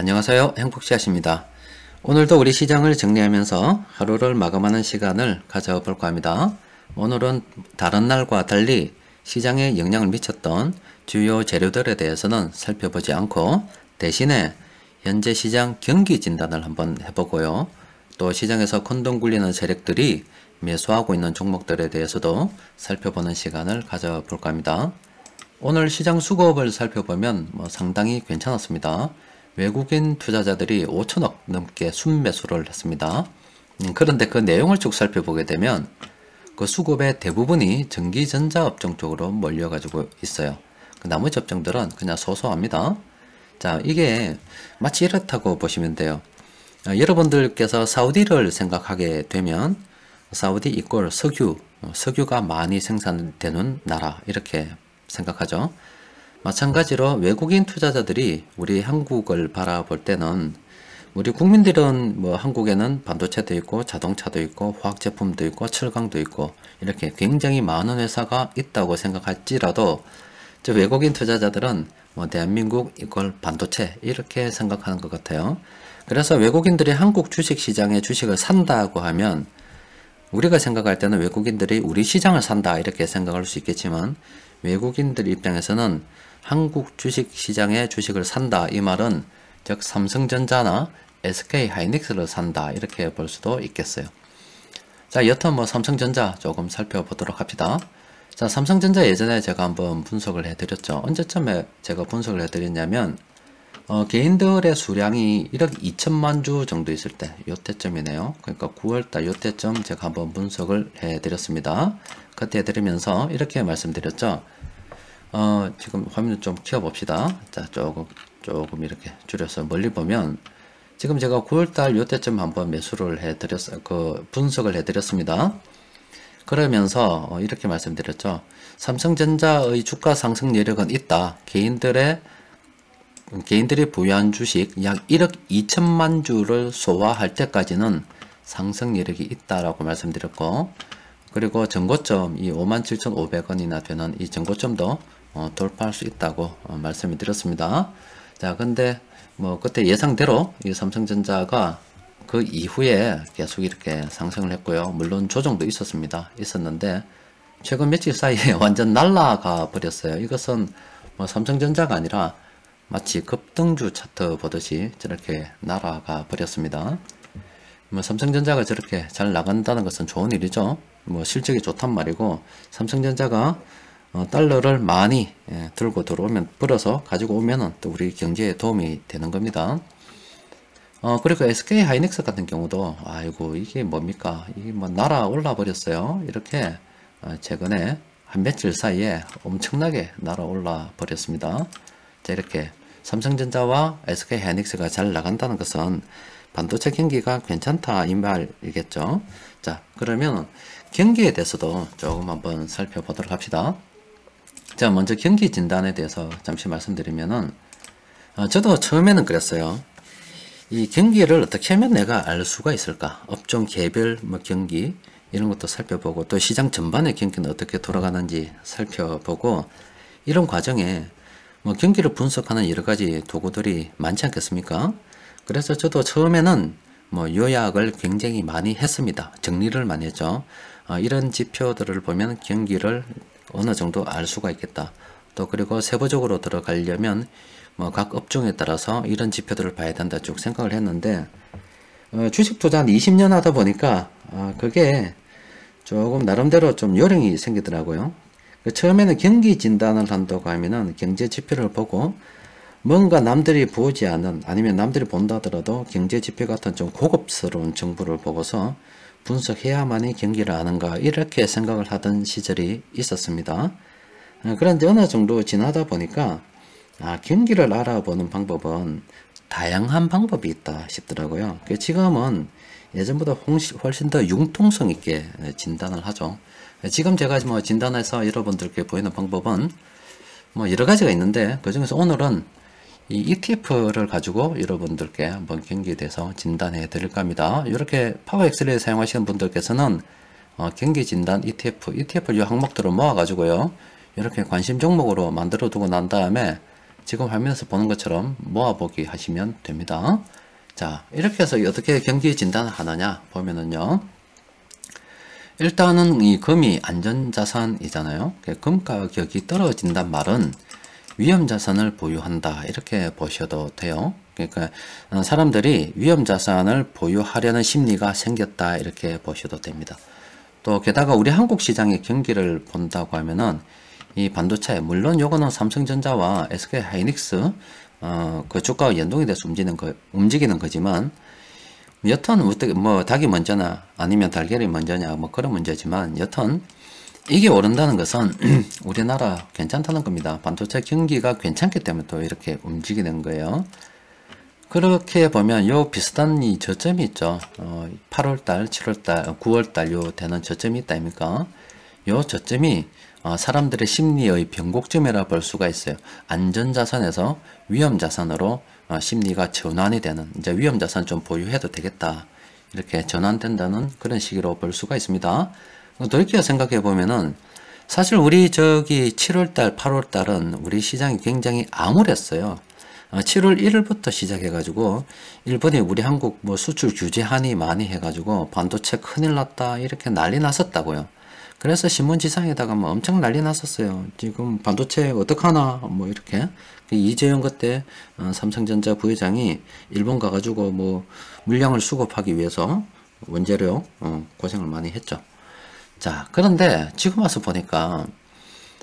안녕하세요. 행복씨앗입니다. 오늘도 우리 시장을 정리하면서 하루를 마감하는 시간을 가져볼까 합니다. 오늘은 다른 날과 달리 시장에 영향을 미쳤던 주요 재료들에 대해서는 살펴보지 않고 대신에 현재 시장 경기 진단을 한번 해보고요. 또 시장에서 큰돈 굴리는 세력들이 매수하고 있는 종목들에 대해서도 살펴보는 시간을 가져볼까 합니다. 오늘 시장 수급을 살펴보면 상당히 괜찮았습니다. 외국인 투자자들이 5천억 넘게 순매수를 했습니다. 그런데 그 내용을 쭉 살펴보게 되면 그 수급의 대부분이 전기전자 업종 쪽으로 몰려가지고 있어요. 그 나머지 업종들은 그냥 소소합니다. 자, 이게 마치 이렇다고 보시면 돼요. 여러분들께서 사우디를 생각하게 되면 사우디 이꼴 석유, 석유가 많이 생산되는 나라 이렇게 생각하죠. 마찬가지로 외국인 투자자들이 우리 한국을 바라볼 때는 우리 국민들은 한국에는 반도체도 있고 자동차도 있고 화학제품도 있고 철강도 있고 이렇게 굉장히 많은 회사가 있다고 생각할지라도 저 외국인 투자자들은 대한민국 이걸 반도체 이렇게 생각하는 것 같아요. 그래서 외국인들이 한국 주식시장에 주식을 산다고 하면 우리가 생각할 때는 외국인들이 우리 시장을 산다 이렇게 생각할 수 있겠지만 외국인들 입장에서는 한국 주식시장에 주식을 산다 이 말은 즉 삼성전자나 SK하이닉스를 산다 이렇게 볼 수도 있겠어요. 자, 여튼 삼성전자 조금 살펴보도록 합시다. 자, 삼성전자 예전에 제가 한번 분석을 해드렸죠. 언제쯤에 제가 분석을 해드렸냐면 개인들의 수량이 1억 2천만 주 정도 있을 때 요때쯤이네요. 그러니까 9월달 요때쯤 제가 한번 분석을 해드렸습니다. 그때 해드리면서 이렇게 말씀드렸죠. 지금 화면을 좀 키워봅시다. 자, 조금 이렇게 줄여서 멀리 보면 지금 제가 9월달 요때쯤 한번 매수를 해드렸어요. 분석을 해드렸습니다. 그러면서 이렇게 말씀드렸죠. 삼성전자의 주가 상승 여력은 있다. 개인들이 보유한 주식 약 1억 2천만 주를 소화할 때까지는 상승 여력이 있다라고 말씀드렸고, 그리고 전고점 이 57,500원이나 되는 이 전고점도 돌파할 수 있다고 말씀을 드렸습니다. 자, 근데 그때 예상대로 이 삼성전자가 그 이후에 계속 이렇게 상승을 했고요. 물론 조정도 있었는데 최근 며칠 사이에 완전 날아가 버렸어요. 이것은 삼성전자가 아니라 마치 급등주 차트 보듯이 저렇게 날아가 버렸습니다. 삼성전자가 저렇게 잘 나간다는 것은 좋은 일이죠. 실적이 좋단 말이고 삼성전자가 달러를 많이 들고 들어오면 불어서 가지고 오면은 또 우리 경제에 도움이 되는 겁니다. 그리고 SK하이닉스 같은 경우도 아이고 이게 뭡니까? 이게 날아올라 버렸어요. 이렇게 최근에 한 며칠 사이에 엄청나게 날아올라 버렸습니다. 자, 이렇게 삼성전자와 SK하이닉스가 잘 나간다는 것은 반도체 경기가 괜찮다 이 말이겠죠. 자, 그러면 경기에 대해서도 조금 한번 살펴보도록 합시다. 자, 먼저 경기 진단에 대해서 잠시 말씀드리면은 저도 처음에는 그랬어요. 이 경기를 어떻게 하면 내가 알 수가 있을까? 업종 개별 경기 이런 것도 살펴보고 또 시장 전반의 경기는 어떻게 돌아가는지 살펴보고 이런 과정에 경기를 분석하는 여러 가지 도구들이 많지 않겠습니까? 그래서 저도 처음에는 요약을 굉장히 많이 했습니다. 정리를 많이 했죠. 이런 지표들을 보면 경기를 어느 정도 알 수가 있겠다. 또 그리고 세부적으로 들어가려면 각 업종에 따라서 이런 지표들을 봐야 된다 쭉 생각을 했는데 주식 투자 한 20년 하다 보니까 그게 조금 나름대로 좀 요령이 생기더라고요. 처음에는 경기 진단을 한다고 하면은 경제 지표를 보고 뭔가 남들이 보지 않은 아니면 남들이 본다 하더라도 경제 지표 같은 좀 고급스러운 정보를 보고서 분석해야만이 경기를 아는가 이렇게 생각을 하던 시절이 있었습니다. 그런데 어느 정도 지나다 보니까 경기를 알아보는 방법은 다양한 방법이 있다 싶더라고요. 지금은 예전보다 훨씬 더 융통성 있게 진단을 하죠. 지금 제가 진단해서 여러분들께 보이는 방법은 여러 가지가 있는데 그 중에서 오늘은 이 ETF를 가지고 여러분들께 한번 경기에 대해서 진단해 드릴까 합니다. 이렇게 파워엑셀을 사용하시는 분들께서는 경기 진단 ETF 이 항목들을 모아 가지고요 이렇게 관심 종목으로 만들어 두고 난 다음에 지금 화면에서 보는 것처럼 모아보기 하시면 됩니다. 자, 이렇게 해서 어떻게 경기 진단을 하느냐 보면은요, 일단은 이 금이 안전자산이잖아요. 금 가격이 떨어진단 말은 위험자산을 보유한다, 이렇게 보셔도 돼요. 그러니까 사람들이 위험자산을 보유하려는 심리가 생겼다, 이렇게 보셔도 됩니다. 또 게다가 우리 한국 시장의 경기를 본다고 하면은 이 반도체, 물론 요거는 삼성전자와 SK하이닉스 그 주가와 연동이 돼서 움직이는 거지만, 여튼 뭐 닭이 먼저나 아니면 달걀이 먼저냐 뭐 그런 문제지만, 여튼 이게 오른다는 것은 우리나라 괜찮다는 겁니다. 반도체 경기가 괜찮기 때문에 또 이렇게 움직이는 거예요. 그렇게 보면 요 비슷한 이 저점이 있죠. 8월달, 7월달, 9월달 요 되는 저점이 있다 아닙니까? 요 저점이 사람들의 심리의 변곡점이라 볼 수가 있어요. 안전자산에서 위험자산으로 심리가 전환이 되는, 이제 위험자산 좀 보유해도 되겠다, 이렇게 전환된다는 그런 시기로 볼 수가 있습니다. 돌이켜 생각해 보면은 사실 우리 저기 7월달, 8월달은 우리 시장이 굉장히 암울했어요. 7월 1일부터 시작해가지고 일본이 우리 한국 뭐 수출 규제 한이 많이 해가지고 반도체 큰일 났다, 이렇게 난리 났었다고요. 그래서 신문지상에다가 뭐 엄청 난리 났었어요. 지금 반도체 어떡하나 뭐 이렇게. 이재용 그때 삼성전자 부회장이 일본 가가지고 뭐 물량을 수급하기 위해서 원재료 고생을 많이 했죠. 자, 그런데 지금 와서 보니까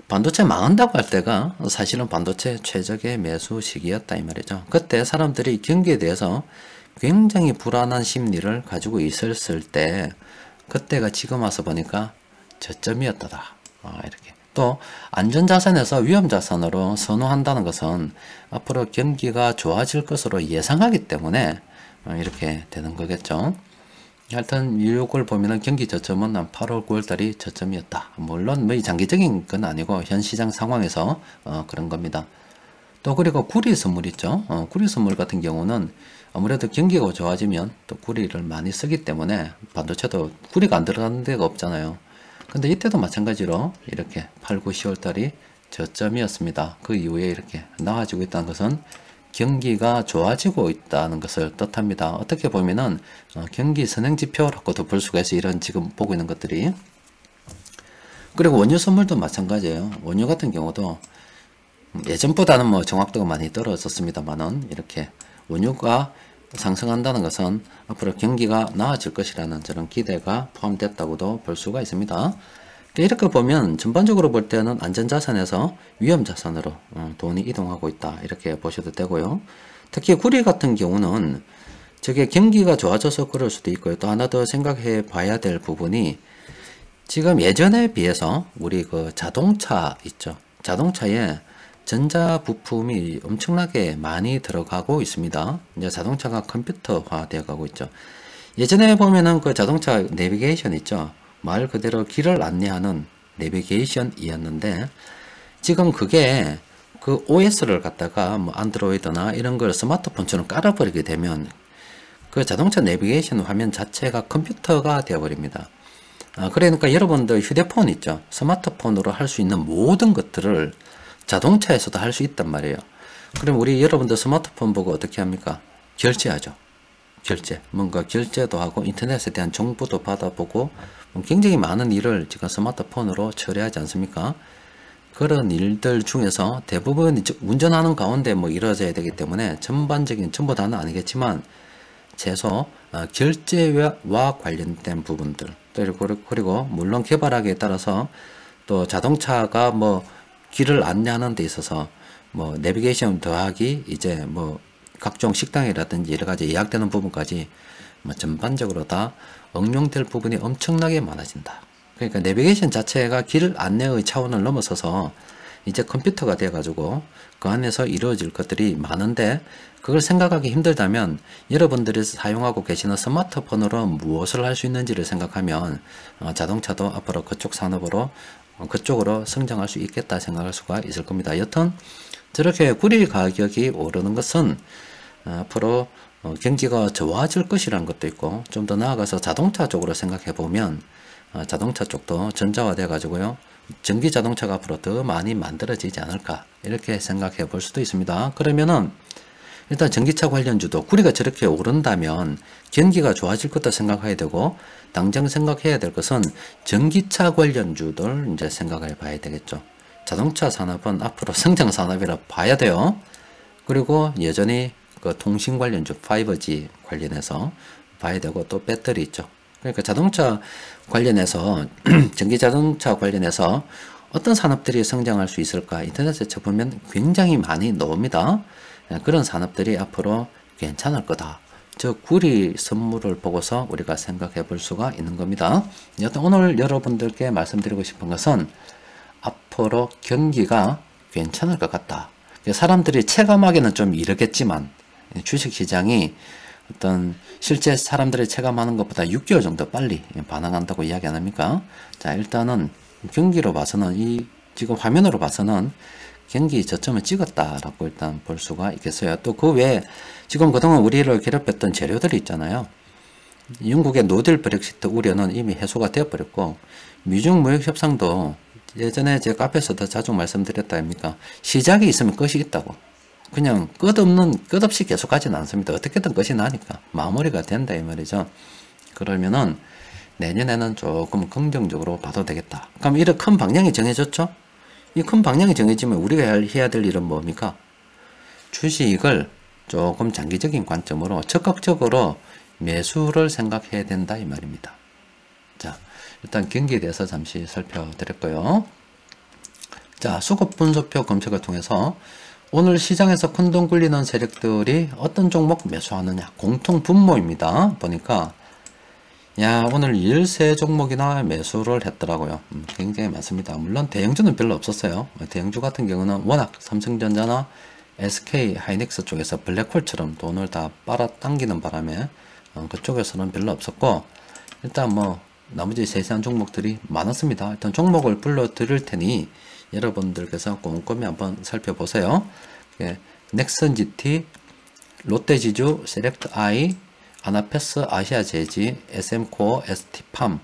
반도체 망한다고 할 때가 사실은 반도체 최적의 매수 시기였다, 이 말이죠. 그때 사람들이 경기에 대해서 굉장히 불안한 심리를 가지고 있었을 때, 그때가 지금 와서 보니까 저점이었다. 이렇게. 또 안전자산에서 위험자산으로 선호한다는 것은 앞으로 경기가 좋아질 것으로 예상하기 때문에 이렇게 되는 거겠죠. 하여튼 이걸 보면은 경기 저점은 한 8월 9월달이 저점이었다. 물론 뭐 장기적인 건 아니고 현 시장 상황에서 그런 겁니다. 또 그리고 구리 선물 있죠. 구리 선물 같은 경우는 아무래도 경기가 좋아지면 또 구리를 많이 쓰기 때문에 반도체도 구리가 안 들어가는 데가 없잖아요. 근데 이때도 마찬가지로 이렇게 8, 9, 10월달이 저점이었습니다. 그 이후에 이렇게 나아지고 있다는 것은 경기가 좋아지고 있다는 것을 뜻합니다. 어떻게 보면은 경기 선행지표라고도 볼 수가 있어요. 이런 지금 보고 있는 것들이. 그리고 원유 선물도 마찬가지예요. 원유 같은 경우도 예전보다는 뭐 정확도가 많이 떨어졌습니다만은, 이렇게 원유가 상승한다는 것은 앞으로 경기가 나아질 것이라는 저런 기대가 포함됐다고도 볼 수가 있습니다. 이렇게 보면 전반적으로 볼 때는 안전자산에서 위험자산으로 돈이 이동하고 있다, 이렇게 보셔도 되고요. 특히 구리 같은 경우는 저게 경기가 좋아져서 그럴 수도 있고요. 또 하나 더 생각해 봐야 될 부분이, 지금 예전에 비해서 우리 그 자동차 있죠. 자동차에 전자 부품이 엄청나게 많이 들어가고 있습니다. 이제 자동차가 컴퓨터화 되어 가고 있죠. 예전에 보면은 그 자동차 내비게이션 있죠. 말 그대로 길을 안내하는 내비게이션이었는데, 지금 그게 그 OS를 갖다가 뭐 안드로이드나 이런 걸 스마트폰처럼 깔아버리게 되면 그 자동차 내비게이션 화면 자체가 컴퓨터가 되어버립니다. 그러니까 여러분들 휴대폰 있죠. 스마트폰으로 할 수 있는 모든 것들을 자동차에서도 할 수 있단 말이에요. 그럼 우리 여러분들 스마트폰 보고 어떻게 합니까? 결제하죠. 결제. 뭔가 결제도 하고 인터넷에 대한 정보도 받아보고 굉장히 많은 일을 지금 스마트폰으로 처리하지 않습니까? 그런 일들 중에서 대부분 운전하는 가운데 뭐 이루어져야 되기 때문에 전반적인, 전부 다는 아니겠지만 최소 결제와 관련된 부분들, 그리고 물론 개발하기에 따라서 또 자동차가 뭐 길을 안내하는 데 있어서 뭐 내비게이션 더하기 이제 뭐 각종 식당이라든지 여러 가지 예약되는 부분까지 뭐 전반적으로 다 응용될 부분이 엄청나게 많아진다. 그러니까 내비게이션 자체가 길 안내의 차원을 넘어서서 이제 컴퓨터가 되어 가지고 그 안에서 이루어질 것들이 많은데, 그걸 생각하기 힘들다면 여러분들이 사용하고 계시는 스마트폰으로 무엇을 할 수 있는지를 생각하면 자동차도 앞으로 그쪽 산업으로 그쪽으로 성장할 수 있겠다 생각할 수가 있을 겁니다. 여튼 저렇게 구리 가격이 오르는 것은 앞으로 경기가 좋아질 것이라는 것도 있고, 좀 더 나아가서 자동차 쪽으로 생각해 보면 자동차 쪽도 전자화 돼 가지고요 전기 자동차가 앞으로 더 많이 만들어지지 않을까 이렇게 생각해 볼 수도 있습니다. 그러면은 일단 전기차 관련주도 구리가 저렇게 오른다면 경기가 좋아질 것도 생각해야 되고, 당장 생각해야 될 것은 전기차 관련주들 이제 생각해 봐야 되겠죠. 자동차 산업은 앞으로 성장 산업이라 봐야 돼요. 그리고 여전히 그 통신 관련주 5G 관련해서 봐야 되고, 또 배터리 있죠. 그러니까 자동차 관련해서 전기 자동차 관련해서 어떤 산업들이 성장할 수 있을까 인터넷에 쳐보면 굉장히 많이 나옵니다. 그런 산업들이 앞으로 괜찮을 거다. 저 구리 선물을 보고서 우리가 생각해 볼 수가 있는 겁니다. 여튼 오늘 여러분들께 말씀드리고 싶은 것은 앞으로 경기가 괜찮을 것 같다. 사람들이 체감하기는 좀 이르겠지만 주식시장이 어떤 실제 사람들이 체감하는 것보다 6개월 정도 빨리 반응한다고 이야기 안 합니까? 자, 일단은 경기로 봐서는 지금 화면으로 봐서는 경기 저점을 찍었다라고 일단 볼 수가 있겠어요. 또 그 외에 지금 그동안 우리를 괴롭혔던 재료들이 있잖아요. 영국의 노딜 브렉시트 우려는 이미 해소가 되어버렸고, 미중 무역 협상도 예전에 제 카페에서도 자주 말씀드렸다 아닙니까? 시작이 있으면 끝이 있다고. 그냥 끝없이 계속 가지는 않습니다. 어떻게든 끝이 나니까 마무리가 된다 이 말이죠. 그러면은 내년에는 조금 긍정적으로 봐도 되겠다. 그럼 이런 큰 방향이 정해졌죠? 이 큰 방향이 정해지면 우리가 해야 될 일은 뭡니까? 주식을 조금 장기적인 관점으로 적극적으로 매수를 생각해야 된다 이 말입니다. 자, 일단 경기에 대해서 잠시 살펴드렸고요. 자, 수급 분석표 검색을 통해서 오늘 시장에서 큰돈 굴리는 세력들이 어떤 종목 매수하느냐 공통 분모입니다. 보니까 야, 오늘 13종목이나 매수를 했더라고요. 굉장히 많습니다. 물론 대형주는 별로 없었어요. 대형주 같은 경우는 워낙 삼성전자나 SK 하이닉스 쪽에서 블랙홀처럼 돈을 다 빨아당기는 바람에 그쪽에서는 별로 없었고, 일단 뭐 나머지 세세한 종목들이 많았습니다. 일단 종목을 불러 드릴 테니 여러분들께서 꼼꼼히 한번 살펴보세요. 넥슨 GT, 롯데지주, 셀렉트 I, 아나페스 아시아제지, SM코어, ST팜,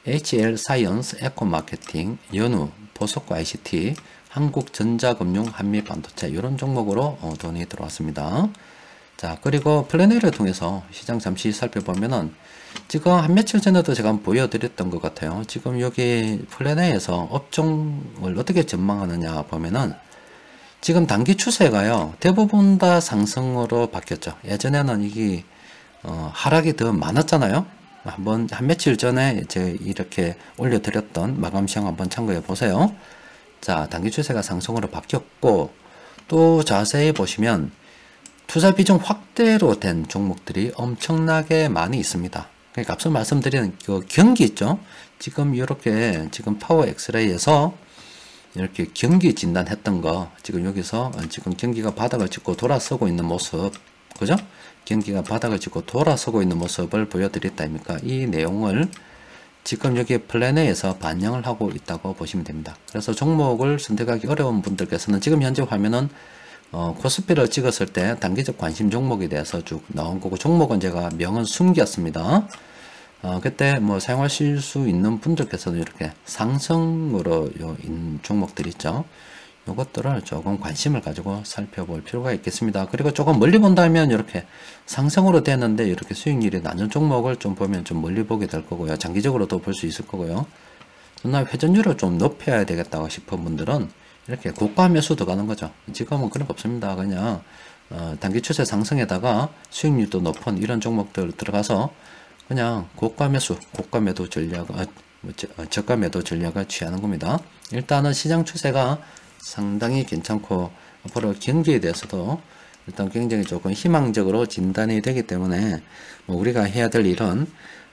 HL사이언스, 에코마케팅, 연우, 보석고 ICT, 한국전자금융, 한미반도체 이런 종목으로 돈이 들어왔습니다. 자, 그리고 플래너를 통해서 시장 잠시 살펴보면은 지금 한 며칠 전에도 제가 한번 보여드렸던 것 같아요. 지금 여기 플래너에서 업종을 어떻게 전망하느냐 보면은 지금 단기 추세가요 대부분 다 상승으로 바뀌었죠. 예전에는 이게 하락이 더 많았잖아요. 한 며칠 전에 제가 이렇게 올려드렸던 마감 시황 한번 참고해 보세요. 자, 단기 추세가 상승으로 바뀌었고, 또 자세히 보시면 투자 비중 확대로 된 종목들이 엄청나게 많이 있습니다. 그러니까 앞서 말씀드린 그 경기 있죠. 지금 이렇게 지금 파워 엑스레이에서 이렇게 경기 진단했던 거, 지금 여기서 지금 경기가 바닥을 찍고 돌아서고 있는 모습, 그죠? 경기가 바닥을 찍고 돌아서고 있는 모습을 보여드렸다 아닙니까? 이 내용을 지금 여기 플래너에서 반영을 하고 있다고 보시면 됩니다. 그래서 종목을 선택하기 어려운 분들께서는 지금 현재 화면은 코스피를 찍었을 때 단기적 관심 종목에 대해서 쭉 나온 거고, 종목은 제가 명은 숨겼습니다. 그때 뭐 사용하실 수 있는 분들께서는 이렇게 상승으로 있는 종목들 있죠. 이것들을 조금 관심을 가지고 살펴볼 필요가 있겠습니다. 그리고 조금 멀리 본다면 이렇게 상승으로 되는데 이렇게 수익률이 낮은 종목을 좀 보면 좀 멀리 보게 될 거고요. 장기적으로도 볼 수 있을 거고요. 나 회전율을 좀 높여야 되겠다고 싶은 분들은 이렇게 고가 매수 들어가는 거죠. 지금은 그런 거 없습니다. 그냥 단기 추세 상승에다가 수익률도 높은 이런 종목들 들어가서 그냥 고가 매수, 고가 매도 전략을 저가 매도 전략을 취하는 겁니다. 일단은 시장 추세가 상당히 괜찮고 앞으로 경기에 대해서도 일단 굉장히 조금 희망적으로 진단이 되기 때문에 뭐 우리가 해야 될 일은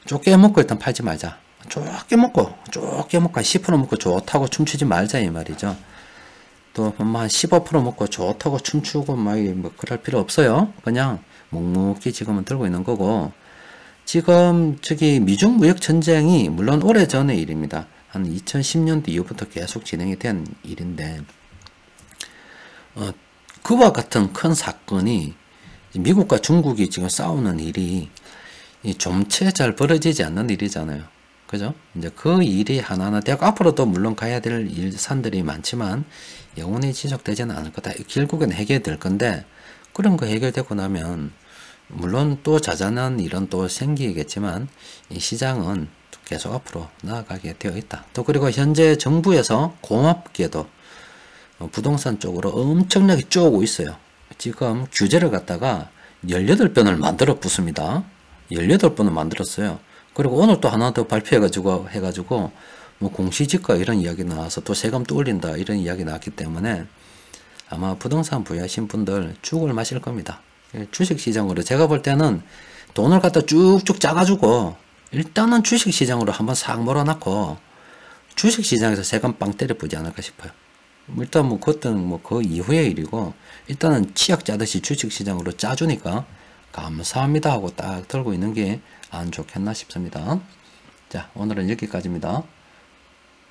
좁게 먹고 일단 팔지 말자. 좁게 먹고 10% 먹고 좋다고 춤추지 말자 이 말이죠. 또 한 15% 먹고 좋다고 춤추고 막 뭐 그럴 필요 없어요. 그냥 묵묵히 지금은 들고 있는 거고, 지금 저기 미중 무역 전쟁이 물론 오래 전의 일입니다. 한 2010년도 이후부터 계속 진행이 된 일인데, 그와 같은 큰 사건이 미국과 중국이 지금 싸우는 일이 좀채 잘 벌어지지 않는 일이잖아요. 그죠? 이제 그 일이 하나하나 되고 앞으로도 물론 가야 될 일산들이 많지만 영원히 지속되지는 않을 거다. 결국엔 해결될 건데 그런 거 해결되고 나면 물론 또 자잘한 일은 또 생기겠지만 이 시장은 계속 앞으로 나아가게 되어 있다. 또 그리고 현재 정부에서 고맙게도 부동산 쪽으로 엄청나게 쪼고 있어요. 지금 규제를 갖다가 18번을 만들어 붙습니다. 18번을 만들었어요. 그리고 오늘 또 하나 더 발표해가지고 뭐 공시지가 이런 이야기 나와서 또 세금 또 올린다 이런 이야기 나왔기 때문에 아마 부동산 부여하신 분들 죽을 마실 겁니다. 주식시장으로 제가 볼 때는 돈을 갖다 쭉쭉 짜가지고 일단은 주식시장으로 한번 싹 몰아넣고 주식시장에서 세금 빵 때려보지 않을까 싶어요. 일단 뭐 그것은 뭐 그 이후의 일이고 일단은 치약 짜듯이 주식시장으로 짜주니까 감사합니다 하고 딱 들고 있는 게 안 좋겠나 싶습니다. 자, 오늘은 여기까지입니다.